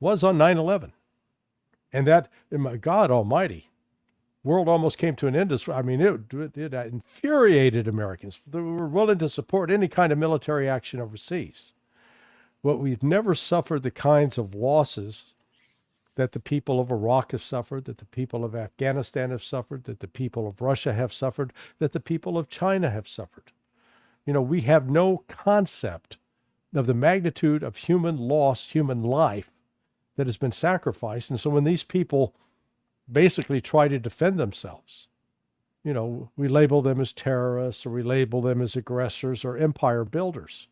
was on 9/11. And that, God almighty, world almost came to an end. It infuriated Americans. They were willing to support any kind of military action overseas. But we've never suffered the kinds of losses that the people of Iraq have suffered, that the people of Afghanistan have suffered, that the people of Russia have suffered, that the people of China have suffered. We have no concept of the magnitude of human loss, human life that has been sacrificed. And so when these people basically try to defend themselves, we label them as terrorists, or we label them as aggressors or empire builders.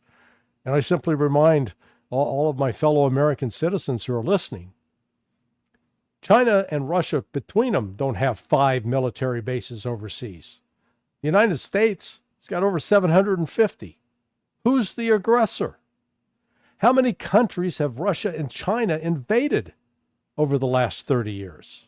And I simply remind all of my fellow American citizens who are listening, China and Russia between them don't have 5 military bases overseas. The United States has got over 750. Who's the aggressor? How many countries have Russia and China invaded over the last 30 years?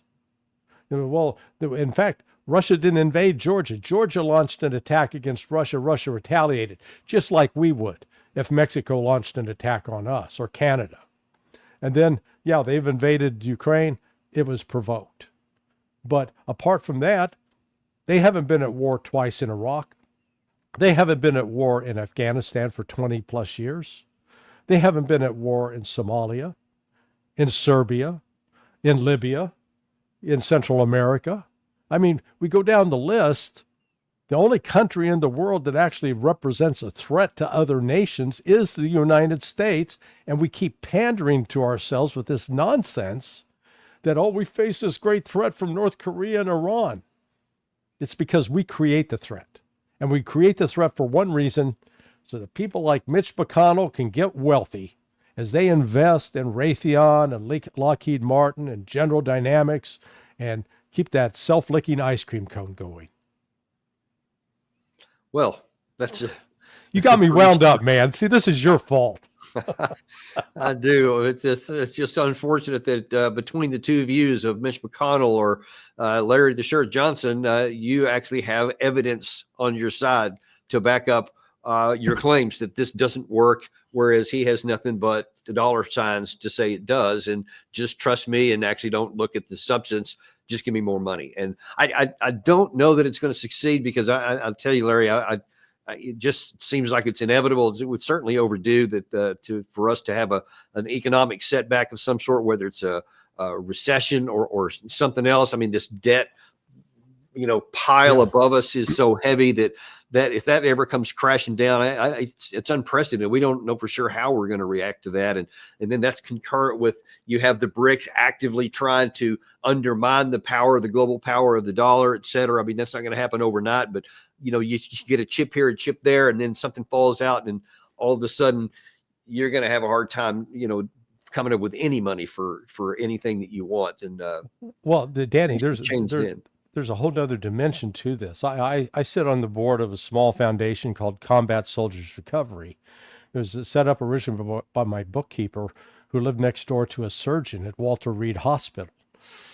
Well, in fact, Russia didn't invade Georgia. Georgia launched an attack against Russia. Russia retaliated, just like we would if Mexico launched an attack on us, or Canada. And then, they've invaded Ukraine. It was provoked. But apart from that, they haven't been at war twice in Iraq. They haven't been at war in Afghanistan for 20 plus years. They haven't been at war in Somalia, in Serbia, in Libya, in Central America. We go down the list. The only country in the world that actually represents a threat to other nations is the United States, and we keep pandering to ourselves with this nonsense that, we face this great threat from North Korea and Iran. It's because we create the threat. And we create the threat for one reason, so that people like Mitch McConnell can get wealthy as they invest in Raytheon and Lockheed Martin and General Dynamics and keep that self-licking ice cream cone going. Well, you got me wound up, man. See, this is your fault. I do. It's just unfortunate that between the two views of Mitch McConnell or Larry the Shirt Johnson, you actually have evidence on your side to back up your claims that this doesn't work, whereas he has nothing but the dollar signs to say it does. And just trust me and actually don't look at the substance. Just give me more money. And I don't know that it's going to succeed, because I'll tell you, Larry, it just seems like it's inevitable. It would certainly overdue that for us to have an economic setback of some sort, whether it's a recession or something else. This debt, pile above us is so heavy that if that ever comes crashing down, it's unprecedented. We don't know for sure how we're going to react to that. And then that's concurrent with, you have the BRICS actively trying to undermine the global power of the dollar, et cetera. That's not going to happen overnight, but you get a chip here, a chip there, and then something falls out, and all of a sudden you're going to have a hard time, coming up with any money for anything that you want. And Danny, there's a whole other dimension to this. I sit on the board of a small foundation called Combat Soldiers Recovery. It was set up originally by my bookkeeper, who lived next door to a surgeon at Walter Reed Hospital.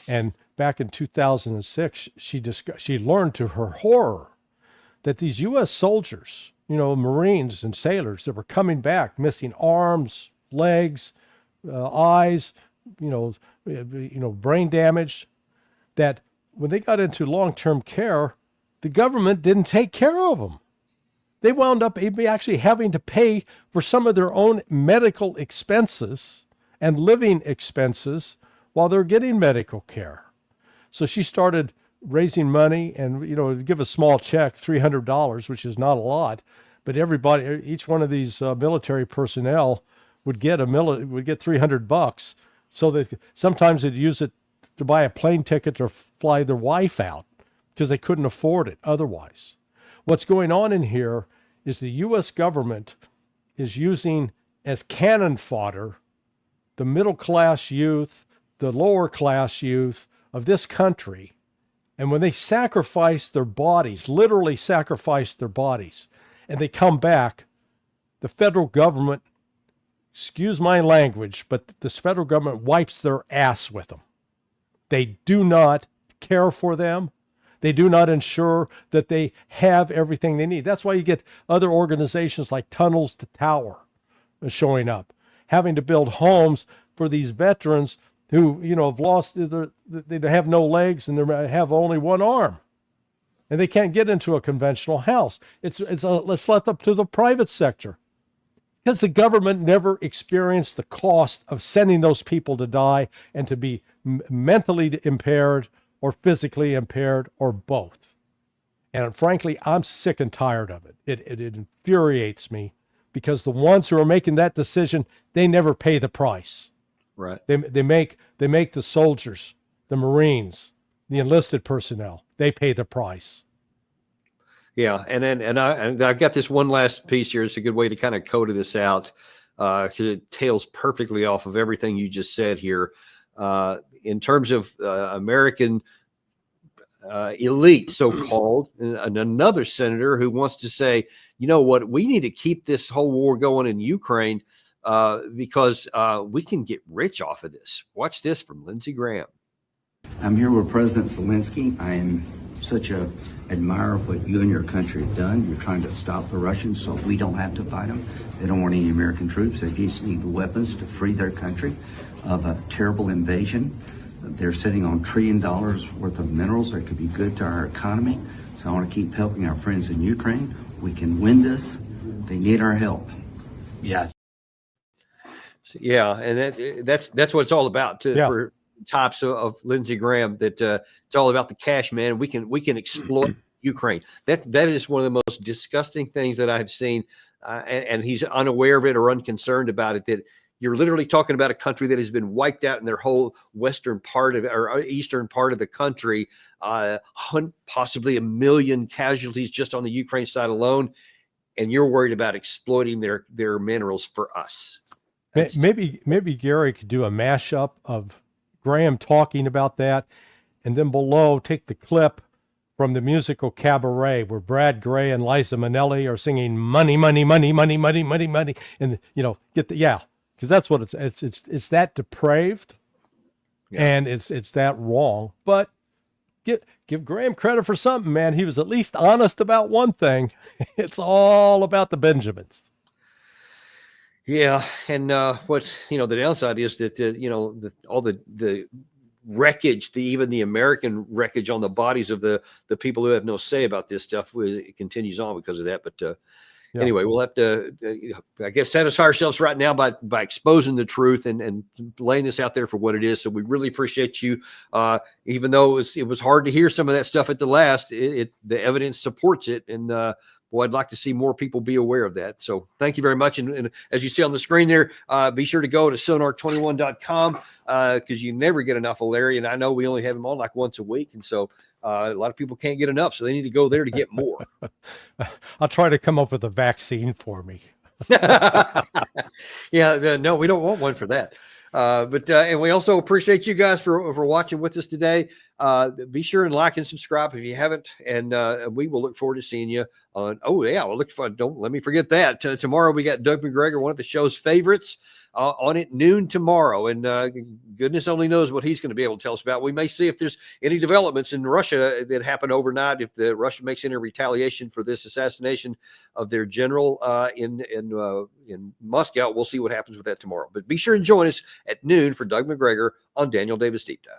And back in 2006, she learned to her horror that these U.S. soldiers, Marines and sailors that were coming back, missing arms, legs, eyes, brain damage, that when they got into long-term care, the government didn't take care of them. They wound up actually having to pay for some of their own medical expenses and living expenses while they're getting medical care. So she started raising money and, give a small check, $300, which is not a lot, but each one of these military personnel would get $300, so that sometimes they'd use it to buy a plane ticket to fly their wife out because they couldn't afford it otherwise. what's going on in here is the U.S. government is using as cannon fodder the middle class youth, the lower class youth of this country. And when they sacrifice their bodies, literally sacrifice their bodies, and they come back, the federal government, excuse my language, but this federal government wipes their ass with them. They do not care for them. They do not ensure that they have everything they need. That's why you get other organizations like Tunnels to Tower showing up, having to build homes for these veterans who, have lost they have no legs and they have only one arm, and they can't get into a conventional house. Let's let them to the private sector, because the government never experienced the cost of sending those people to die and to be mentally impaired or physically impaired or both. And frankly, I'm sick and tired of it. It infuriates me, because the ones who are making that decision, they never pay the price. Right. They make the soldiers, the Marines, the enlisted personnel, they pay the price. Yeah, and I've got this one last piece here. It's a good way to kind of code this out, because it tails perfectly off of everything you just said here. In terms of American elite, so-called, and another senator who wants to say, you know what, we need to keep this whole war going in Ukraine because we can get rich off of this. Watch this from Lindsey Graham. I'm here with President Zelensky. I am such a admirer of what you and your country have done. You're trying to stop the Russians so we don't have to fight them. They don't want any American troops. They just need the weapons to free their country of a terrible invasion. They're sitting on $1 trillion worth of minerals that could be good to our economy. So I want to keep helping our friends in Ukraine. We can win this. They need our help. Yes. Yeah, and that's what it's all about for types of Lindsey Graham. That it's all about the cash, man. We can exploit Ukraine. That is one of the most disgusting things that I've seen, and he's unaware of it or unconcerned about it. That you're literally talking about a country that has been wiped out in their whole western part of or eastern part of the country, possibly 1 million casualties just on the Ukraine side alone, and you're worried about exploiting their minerals for us. Maybe Gary could do a mashup of Graham talking about that, and then below take the clip from the musical Cabaret where Brad Gray and Liza Minnelli are singing "Money, money, money, money, money, money, money," and because that's what it's that depraved, and it's that wrong. But give Graham credit for something, man. He was at least honest about one thing. It's all about the Benjamins. Yeah, and what's the downside is that all the wreckage, even the American wreckage on the bodies of the people who have no say about this stuff, it continues on because of that. But anyway, we'll have to, I guess, satisfy ourselves right now by exposing the truth and laying this out there for what it is. So we really appreciate you, even though it was hard to hear some of that stuff at the last. The evidence supports it, and boy, I'd like to see more people be aware of that. So thank you very much. And as you see on the screen there, be sure to go to sonar21.com because you never get enough of Larry. And I know we only have him on like once a week. And so a lot of people can't get enough. So they need to go there to get more. I'll try to come up with a vaccine for me. No, we don't want one for that. And we also appreciate you guys for watching with us today. Be sure and like and subscribe if you haven't, and we will look forward to seeing you on. We'll look for. Don't let me forget that. Tomorrow we got Doug McGregor, one of the show's favorites, on at noon tomorrow, and goodness only knows what he's going to be able to tell us about. We may see if there's any developments in Russia that happened overnight. If the Russia makes any retaliation for this assassination of their general in Moscow, we'll see what happens with that tomorrow. But be sure and join us at noon for Doug McGregor on Daniel Davis Deep Dive.